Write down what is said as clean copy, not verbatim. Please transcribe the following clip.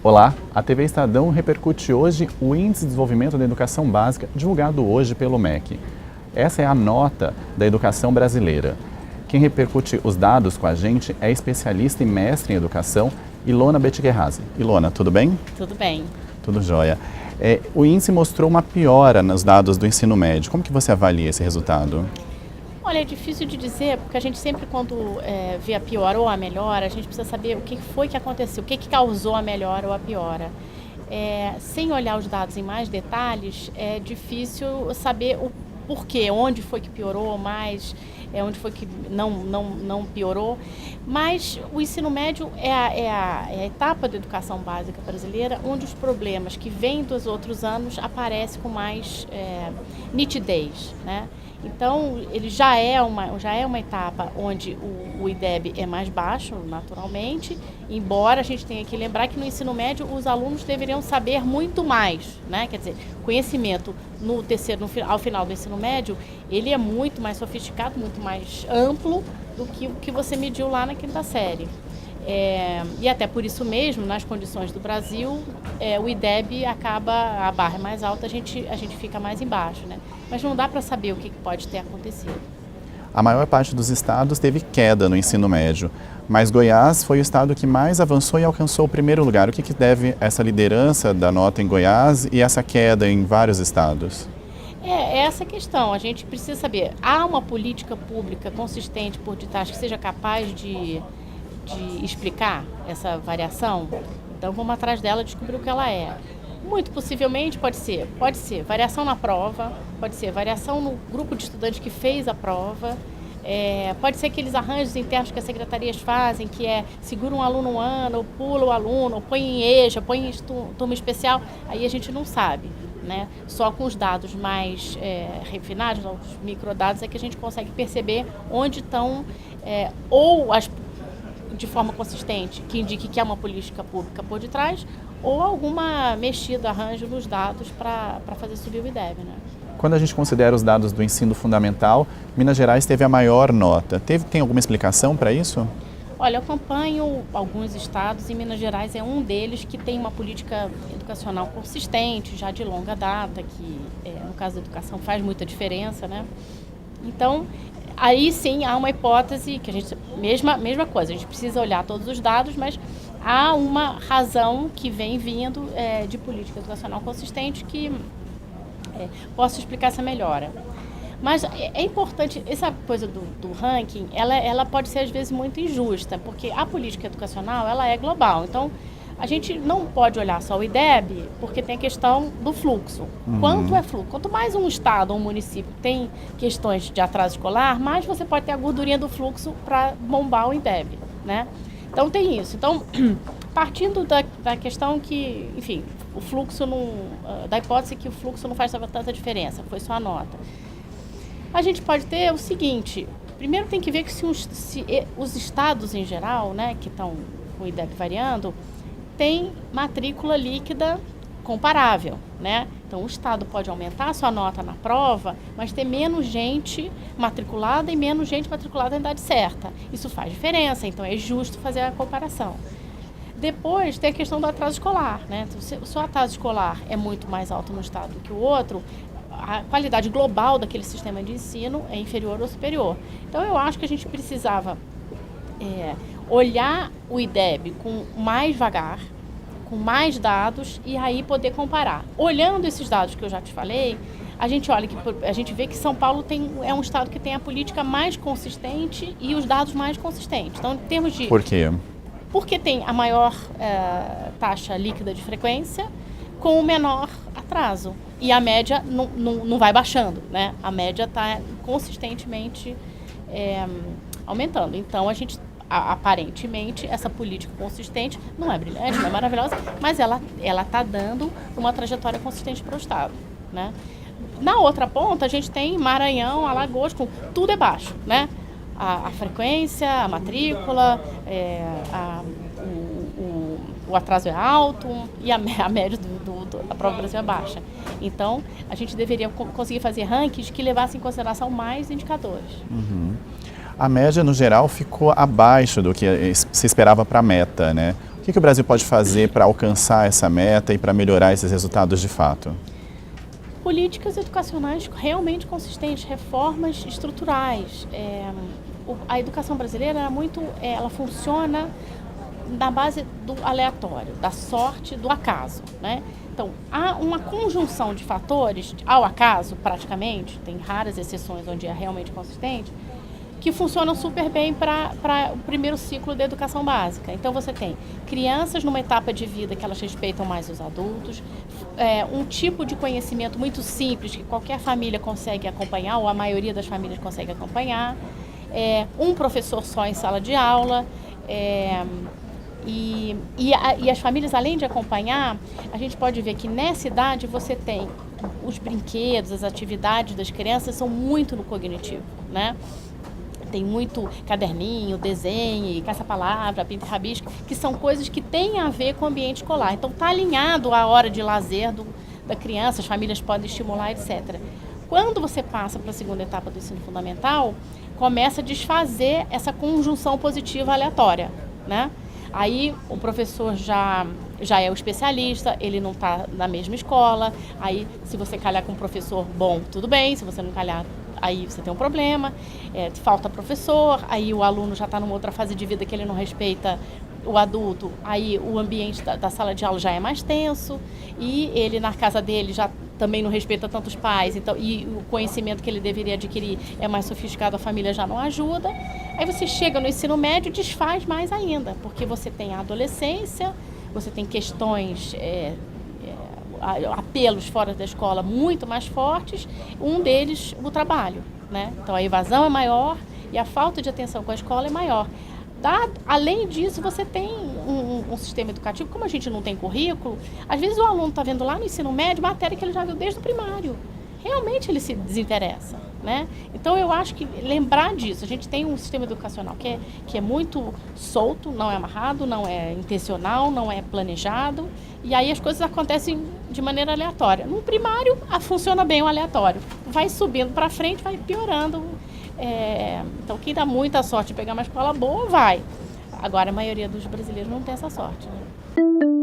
Olá, a TV Estadão repercute hoje o Índice de Desenvolvimento da Educação Básica, divulgado hoje pelo MEC. Essa é a nota da educação brasileira. Quem repercute os dados com a gente é especialista e mestre em educação, Ilona Betchegerase. Ilona, tudo bem? Tudo bem. Tudo jóia. O índice mostrou uma piora nos dados do ensino médio. Como que você avalia esse resultado? Olha, é difícil de dizer, porque a gente sempre, quando vê a piora ou a melhora, a gente precisa saber o que foi que aconteceu, o que causou a melhora ou a piora. Sem olhar os dados em mais detalhes, é difícil saber o porquê, onde foi que piorou mais, onde foi que não piorou. Mas o ensino médio é a etapa da educação básica brasileira onde os problemas que vêm dos outros anos aparecem com mais nitidez, né? Então, ele já é uma etapa onde o IDEB é mais baixo, naturalmente, embora a gente tenha que lembrar que no ensino médio os alunos deveriam saber muito mais, né? Quer dizer, conhecimento ao final do ensino médio, ele é muito mais sofisticado, muito mais amplo do que o que você mediu lá na quinta série. E até por isso mesmo, nas condições do Brasil, o IDEB a barra é mais alta, a gente fica mais embaixo, né? Mas não dá para saber o que pode ter acontecido. A maior parte dos estados teve queda no ensino médio, mas Goiás foi o estado que mais avançou e alcançou o primeiro lugar. O que deve essa liderança da nota em Goiás e essa queda em vários estados? Essa a questão. A gente precisa saber, há uma política pública consistente por detrás que seja capaz de explicar essa variação? Então vamos atrás dela e descobrir o que ela é. Muito possivelmente pode ser variação na prova, pode ser variação no grupo de estudantes que fez a prova, pode ser aqueles arranjos internos que as secretarias fazem, que segura um aluno um ano, ou pula o aluno, ou põe em EJA, põe em turma especial, aí a gente não sabe, né? Só com os dados mais refinados, os microdados, é que a gente consegue perceber onde estão, de forma consistente, que indique que há uma política pública por detrás, ou alguma mexida, arranjo nos dados para fazer subir o IDEB, né? Quando a gente considera os dados do ensino fundamental, Minas Gerais teve a maior nota. Tem alguma explicação para isso? Olha, eu acompanho alguns estados e Minas Gerais é um deles que tem uma política educacional consistente, já de longa data, que no caso da educação faz muita diferença, né? Então, aí sim há uma hipótese que a gente, mesma coisa, a gente precisa olhar todos os dados, mas há uma razão que vem vindo de política educacional consistente que possa explicar essa melhora. Mas é importante, essa coisa do ranking, ela pode ser às vezes muito injusta, porque a política educacional ela é global, então a gente não pode olhar só o IDEB, porque tem a questão do fluxo. Quanto é fluxo? Quanto mais um estado ou um município tem questões de atraso escolar, mais você pode ter a gordurinha do fluxo para bombar o IDEB, né? Então tem isso. Então, partindo da questão que, enfim, o fluxo da hipótese que o fluxo não faz tanta diferença, foi só a nota. A gente pode ter o seguinte: primeiro tem que ver que se os estados em geral, né, que estão com o IDEB variando, tem matrícula líquida comparável, né? Então o estado pode aumentar a sua nota na prova, mas ter menos gente matriculada e menos gente matriculada na idade certa. Isso faz diferença, então é justo fazer a comparação. Depois tem a questão do atraso escolar, né? Então, se o seu atraso escolar é muito mais alto no estado do que o outro, a qualidade global daquele sistema de ensino é inferior ou superior. Então eu acho que a gente precisava olhar o IDEB com mais vagar, com mais dados e aí poder comparar. Olhando esses dados que eu já te falei, a gente vê que São Paulo é um estado que tem a política mais consistente e os dados mais consistentes. Então, em termos de... Por quê? Porque tem a maior taxa líquida de frequência com o menor atraso. E a média não vai baixando, né? A média está consistentemente aumentando. Então, aparentemente, essa política consistente não é brilhante, não é maravilhosa, mas ela está dando uma trajetória consistente para o estado, né? Na outra ponta, a gente tem Maranhão, Alagoas, tudo é baixo, né? A frequência, a matrícula, o atraso é alto e a média da prova do Brasil é baixa. Então, a gente deveria conseguir fazer rankings que levassem em consideração mais indicadores. A média, no geral, ficou abaixo do que se esperava para a meta, né? O que o Brasil pode fazer para alcançar essa meta e para melhorar esses resultados de fato? Políticas educacionais realmente consistentes, reformas estruturais. A educação brasileira ela funciona na base do aleatório, da sorte, do acaso, né? Então, há uma conjunção de fatores ao acaso, praticamente, tem raras exceções onde é realmente consistente, que funcionam super bem para o primeiro ciclo da educação básica. Então, você tem crianças numa etapa de vida que elas respeitam mais os adultos, um tipo de conhecimento muito simples que qualquer família consegue acompanhar, ou a maioria das famílias consegue acompanhar, um professor só em sala de aula, e as famílias, além de acompanhar, a gente pode ver que nessa idade você tem os brinquedos, as atividades das crianças são muito no cognitivo, né? Tem muito caderninho, desenho, caça-palavra, pinta e rabisco, que são coisas que têm a ver com o ambiente escolar. Então está alinhado à hora de lazer da criança, as famílias podem estimular, etc. Quando você passa para a segunda etapa do ensino fundamental, começa a desfazer essa conjunção positiva aleatória, né? Aí o professor já é o especialista, ele não está na mesma escola. Aí, se você calhar com um professor bom, tudo bem. Se você não calhar, aí você tem um problema. Falta professor, aí o aluno já está numa outra fase de vida que ele não respeita o adulto. Aí o ambiente da sala de aula já é mais tenso. E ele, na casa dele, já também não respeita tanto os pais. Então, e o conhecimento que ele deveria adquirir é mais sofisticado, a família já não ajuda. Aí você chega no ensino médio e desfaz mais ainda, porque você tem a adolescência, você tem questões, apelos fora da escola muito mais fortes, um deles o trabalho, né? Então a evasão é maior e a falta de atenção com a escola é maior. Além disso, você tem um sistema educativo, como a gente não tem currículo, às vezes o aluno está vendo lá no ensino médio matéria que ele já viu desde o primário. Realmente ele se desinteressa, né? Então eu acho que lembrar disso, a gente tem um sistema educacional que é muito solto, não é amarrado, não é intencional, não é planejado, e aí as coisas acontecem de maneira aleatória. No primário, funciona bem o aleatório, vai subindo para frente, vai piorando. Então quem dá muita sorte de pegar uma escola boa, vai. Agora a maioria dos brasileiros não tem essa sorte, né?